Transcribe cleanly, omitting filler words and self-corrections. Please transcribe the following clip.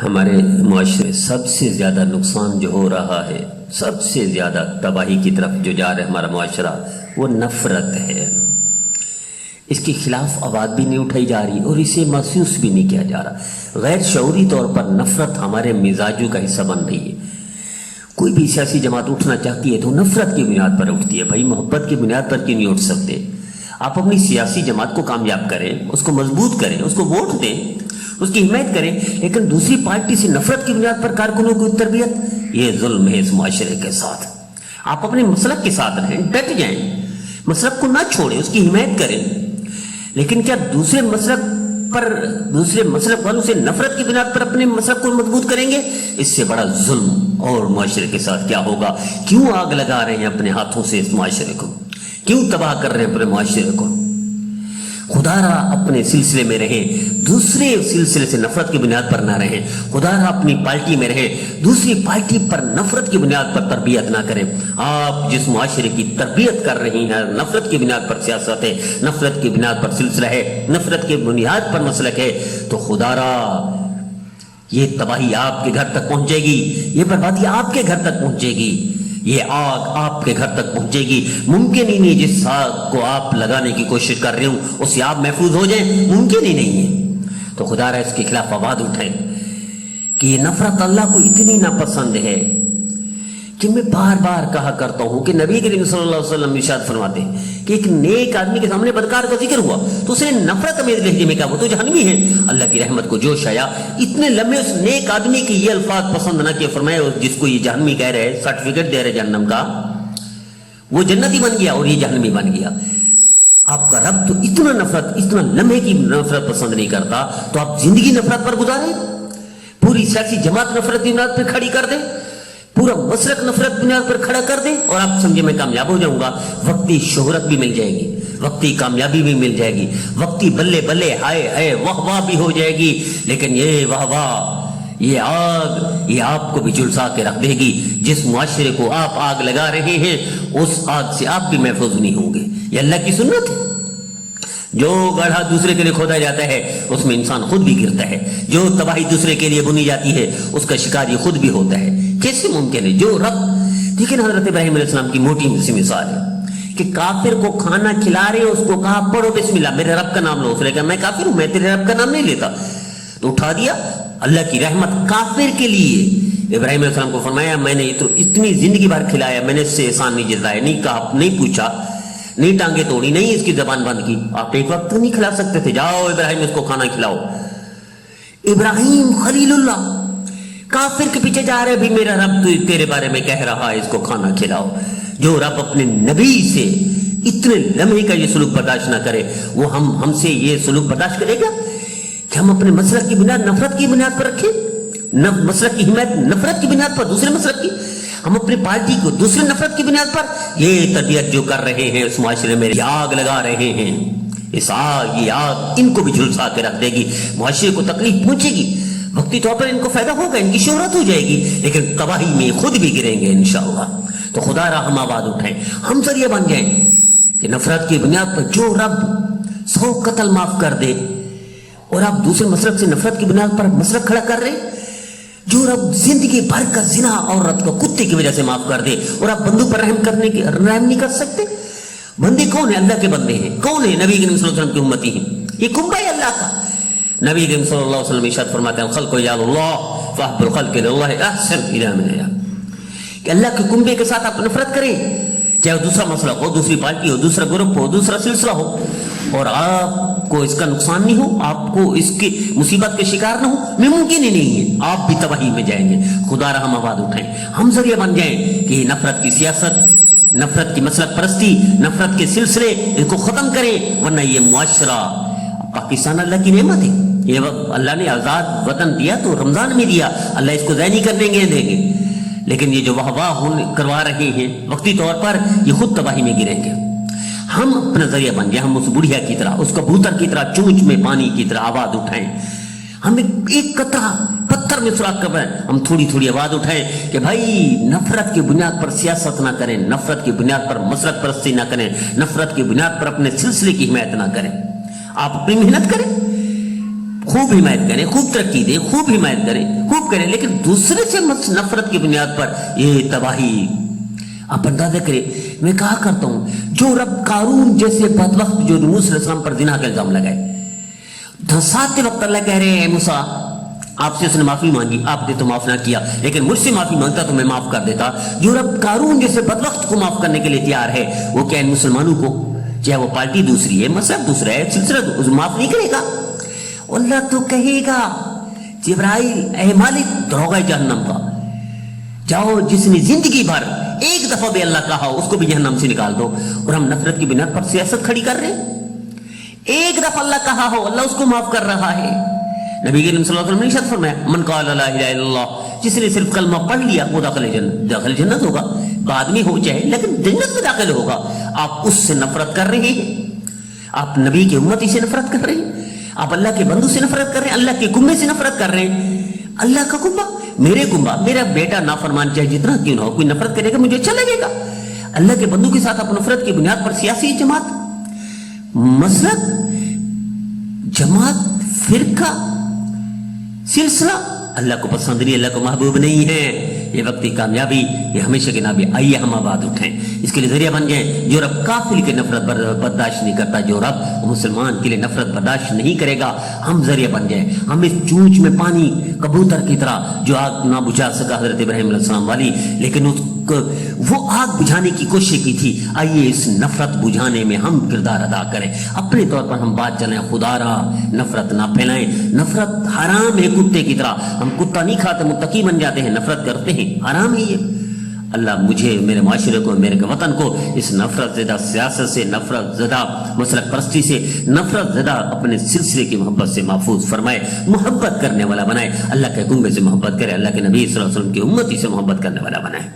ہمارے معاشرے میں سب سے زیادہ نقصان جو ہو رہا ہے، سب سے زیادہ تباہی کی طرف جو جا رہا ہے ہمارا معاشرہ، وہ نفرت ہے۔ اس کے خلاف آواز بھی نہیں اٹھائی جا رہی اور اسے محسوس بھی نہیں کیا جا رہا۔ غیر شعوری طور پر نفرت ہمارے مزاجوں کا حصہ بن رہی ہے۔ کوئی بھی سیاسی جماعت اٹھنا چاہتی ہے تو نفرت کی بنیاد پر اٹھتی ہے۔ بھائی محبت کی بنیاد پر کیوں نہیں اٹھ سکتے؟ آپ اپنی سیاسی جماعت کو کامیاب کریں، اس کو مضبوط کریں، اس کو ووٹ دیں، اس کی حمایت کریں، لیکن دوسری پارٹی سے نفرت کی بنیاد پر کارکنوں کی تربیت، یہ ظلم ہے اس معاشرے کے ساتھ۔ آپ اپنے مسلک کے ساتھ رہیں، ڈٹ جائیں، مسلک کو نہ چھوڑیں، اس کی حمایت کریں، لیکن کیا دوسرے مسلک والوں سے نفرت کی بنیاد پر اپنے مسلک کو مضبوط کریں گے؟ اس سے بڑا ظلم اور معاشرے کے ساتھ کیا ہوگا؟ کیوں آگ لگا رہے ہیں اپنے ہاتھوں سے اس معاشرے کو؟ کیوں تباہ کر رہے ہیں اپنے معاشرے کو؟ خدا را اپنے سلسلے میں رہیں، دوسرے سلسلے سے نفرت کی بنیاد پر نہ رہیں۔ خدا را اپنی پارٹی میں رہیں، دوسری پارٹی پر نفرت کی بنیاد پر تربیت نہ کریں۔ آپ جس معاشرے کی تربیت کر رہی ہیں، نفرت کی بنیاد پر سیاست ہے، نفرت کی بنیاد پر سلسلہ ہے، نفرت کی بنیاد پر مسلک ہے، تو خدا را یہ تباہی آپ کے گھر تک پہنچے گی، یہ بربادی آپ کے گھر تک پہنچے گی، یہ آگ آپ کے گھر تک پہنچے گی۔ ممکن ہی نہیں جس آگ کو آپ لگانے کی کوشش کر رہے ہوں اس سے آپ محفوظ ہو جائیں، ممکن ہی نہیں ہے۔ تو خدا را اس کے خلاف آواز اٹھائیں کہ یہ نفرت اللہ کو اتنی ناپسند ہے کہ میں بار بار کہا کرتا ہوں کہ نبی کریم صلی اللہ علیہ وسلم ارشاد فرماتے ہیں کہ ایک نیک آدمی کے سامنے بدکار کا ذکر ہوا تو اس نے نفرت میں لہجے میں کہا وہ تو جہنمی ہے۔ اللہ کی رحمت کو جوش آیا، اتنے لمحے اس نیک آدمی کے یہ الفاظ پسند نہ کیے، فرمایا جس کو یہ جہنمی کہہ رہے، سرٹیفکیٹ دے رہے جہنم کا، وہ جنتی بن گیا اور یہ جہنمی بن گیا۔ آپ کا رب تو اتنا لمحے کی نفرت پسند نہیں کرتا، تو آپ زندگی نفرت پر گزاریں، پوری سیاسی جماعت نفرت کی بنیاد پر کھڑی کر دیں، پورا مسلک نفرت بنیاد پر کھڑا کر دیں، اور آپ سمجھے میں کامیاب ہو جاؤں گا۔ وقتی شہرت بھی مل جائے گی، وقتی کامیابی بھی مل جائے گی، وقتی بلے بلے ہائے ہائے واہ واہ بھی ہو جائے گی، لیکن یہ واہ واہ، یہ آگ، یہ آپ کو بھی جھلسا کے رکھ دے گی۔ جس معاشرے کو آپ آگ لگا رہے ہیں اس آگ سے آپ بھی محفوظ نہیں ہوں گے۔ یہ اللہ کی سنت ہے۔ جو گڑھا دوسرے کے لیے کھودا جاتا ہے اس میں انسان خود بھی گرتا ہے، جو تباہی دوسرے کے لیے بنی جاتی ہے اس کا شکار یہ خود بھی ہوتا ہے۔ کیسے ممکن ہے؟ جو رب، دیکھیں حضرت ابراہیم علیہ السلام کی موٹی سی مثال ہے کہ کافر کو کھانا کھلا رہے، اس کو کہا پڑھو بسم اللہ، میرے رب کا نام لو، اس نے کہا میں کافر ہوں، میں تیرے رب کا نام نہیں لیتا، تو اٹھا دیا۔ اللہ کی رحمت کافر کے لیے۔ ابراہیم علیہ السلام کو فرمایا میں نے اتنی زندگی بھر کھلایا، میں نے اس سے احسان نہیں جتایا، نہیں کہا، نہیں پوچھا، نہیں ٹانگیں توڑی، نہیں اس کی زبان بند کی، آپ ایک وقت نہیں کھلا سکتے تھے، جاؤ ابراہیم اس کو کھانا کھلاؤ۔ ابراہیم خلیل اللہ کافر کے پیچھے جا رہے، بھی میرا رب تو تیرے بارے میں کہہ رہا ہے اس کو کھانا کھلاؤ۔ جو رب اپنے نبی سے اتنے لمحے کا یہ سلوک برداشت نہ کرے، وہ ہم سے یہ سلوک برداشت کرے گا کہ ہم اپنے مسلک کی بنیاد نفرت کی بنیاد پر رکھیں، مسلک کی حمایت نفرت کی بنیاد پر، دوسرے مسلک کی، ہم اپنی پارٹی کو دوسرے نفرت کی بنیاد پر یہ تربیت جو کر رہے ہیں اس معاشرے میں، یہ آگ لگا رہے ہیں، یہ آگ ان کو بھی جھلسا کے رکھ دے گی، معاشرے کو تکلیف پہنچے گی، وقتی طور پر ان کو فائدہ ہوگا، ان کی شہرت ہو جائے گی، لیکن تباہی میں خود بھی گریں گے انشاءاللہ۔ تو خدا را ہم آواز اٹھائیں، ہم ذریعہ بن جائیں کہ نفرت کی بنیاد پر جو رب 100 قتل معاف کر دے اور آپ دوسرے مسلک سے نفرت کی بنیاد پر مسلک کھڑا کر رہے، جو رب زندگی بھر کا زنا عورت کو کتے کی وجہ سے معاف کر دے اور آپ بندوں پر رحم نہیں کر سکتے۔ بندے کون ہیں؟ اللہ کے بندے ہیں۔ کون ہیں؟ نبی کریم صلی اللہ علیہ وسلم کی امتی ہیں۔ یہ کنبہ ہے اللہ کا۔ نبی کریم صلی اللہ علیہ وسلم ارشاد فرماتے ہیں الخلق یعل اللہ فاحب الخلق للہ احسن الی من یعل، کہ اللہ کے کنبے کے ساتھ آپ نفرت کریں، چاہے وہ دوسرا مسلک ہو، دوسری پارٹی ہو، دوسرا گروپ ہو، دوسرا سلسلہ ہو، اور آپ کو اس کا نقصان نہیں ہو، آپ کو اس کی مصیبت کے شکار نہ ہو، ممکن ہی نہیں ہے، آپ بھی تباہی میں جائیں گے۔ خدا را ہم آواز اٹھائیں، ہم ذریعہ بن جائیں کہ یہ نفرت کی سیاست، نفرت کی مسلک پرستی، نفرت کے سلسلے ان کو ختم کریں، ورنہ یہ معاشرہ، پاکستان اللہ کی نعمت ہے، یہ اللہ نے آزاد وطن دیا تو رمضان میں دیا، اللہ اس کو ضائع نہیں کرنے دیں گے، لیکن یہ جو واہ واہ کروا رہے ہیں وقتی طور پر، یہ خود تباہی میں گریں گے۔ ہم اپنا ذریعہ بن جائیں، ہم اس بڑھیا کی طرح، اس کبوتر کی طرح، چونچ میں پانی کی طرح آواز اٹھائیں، ہم ایک قطرہ پتھر میں سوراخ کر رہے ہیں، ہم تھوڑی تھوڑی آواز اٹھائیں کہ بھائی نفرت کی بنیاد پر سیاست نہ کریں، نفرت کی بنیاد پر مسلک پرستی نہ کریں، نفرت کی بنیاد پر اپنے سلسلے کی حمایت نہ کریں، آپ اپنی محنت کریں، خوب حمایت کریں, خوب ترقی دیں, خوب حمایت کریں, خوب کریں, لیکن دوسرے سے نفرت کی بنیاد پر یہ تباہی. آپ اندازہ کریں, میں کہا کرتا ہوں جو رب قارون جیسے بدبخت جو موسیٰ علیہ السلام پر زنا کا الزام لگائے, ساتھ وقت اللہ کہہ رہے ہیں موسیٰ آپ سے اس نے معافی مانگی, آپ نے تو معاف نہ کیا, لیکن مجھ سے معافی مانگتا تو میں معاف کر دیتا. جو رب قارون جیسے بدبخت کو معاف کرنے کے لیے تیار ہے, وہ کیا ان مسلمانوں کو, چاہے وہ پارٹی دوسری ہے, مذہب دوسرا ہے, سلسلہ معاف نہیں کرے گا؟ اللہ تو کہے گا جبرائیل اے مالک دروغہ جہنم کا, جاؤ جس نے زندگی بھر ایک دفعہ بھی اللہ کہا اس کو بھی جہنم سے نکال دو. اور ہم نفرت کی بنیاد پر سیاست کھڑی کر رہے ہیں. ایک دفعہ اللہ کہا ہو, اللہ اس کو معاف کر رہا ہے. نبی کریم صلی اللہ علیہ وسلم نے ارشاد فرمایا من قال لا الہ الا اللہ, جس نے صرف کلمہ پڑھ لیا وہ داخل جنت ہوگا, بعد میں ہو چاہے لیکن جنت میں داخل ہوگا. آپ اس سے نفرت کر رہے ہیں, آپ نبی کی امتی سے نفرت کر رہے ہیں, آپ اللہ کے بندو سے نفرت کر رہے ہیں, اللہ کے کنبے سے نفرت کر رہے ہیں. اللہ کا کنبہ, میرے کنبہ, میرا بیٹا نافرمان چاہے جتنا کیوں نہ ہو, کوئی نفرت کرے گا مجھے اچھا لگے گا. اللہ کے بندو کے ساتھ آپ نفرت کی بنیاد پر سیاسی جماعت, مسلک, جماعت, فرقہ, سلسلہ اللہ کو پسند نہیں, اللہ کو محبوب نہیں ہے. یہ وقتی کامیابی, یہ ہمیشہ کی نابی. آئیے ہم آباد اٹھیں, اس کے لیے ذریعہ بن جائیں. جو رب کافر کے نفرت برداشت نہیں کرتا, جو رب مسلمان کے لیے نفرت برداشت نہیں کرے گا, ہم ذریعہ بن جائیں. ہم اس چونچ میں پانی کبوتر کی طرح جو آگ نہ بجھا سکا حضرت ابراہیم علیہ السلام والی, لیکن وہ آگ بجھانے کی کوشش کی تھی. آئیے اس نفرت بجھانے میں ہم کردار ادا کریں. اپنے طور پر ہم بات چلیں, خدا را نفرت نہ پھیلائیں. نفرت حرام ہے کتے کی طرح. ہم کتا نہیں کھاتے, متقی بن جاتے ہیں, نفرت کرتے ہیں, حرام ہے یہ. اللہ مجھے, میرے معاشرے کو, میرے وطن کو اس نفرت زدہ سیاست سے, نفرت زدہ مسلک پرستی سے, نفرت زدہ اپنے سلسلے کی محبت سے محفوظ فرمائے, محبت کرنے والا بنائے. اللہ کے کنبے سے محبت کرے, اللہ کے نبی صلی اللہ علیہ وسلم کی امتی سے محبت کرنے والا بنائے.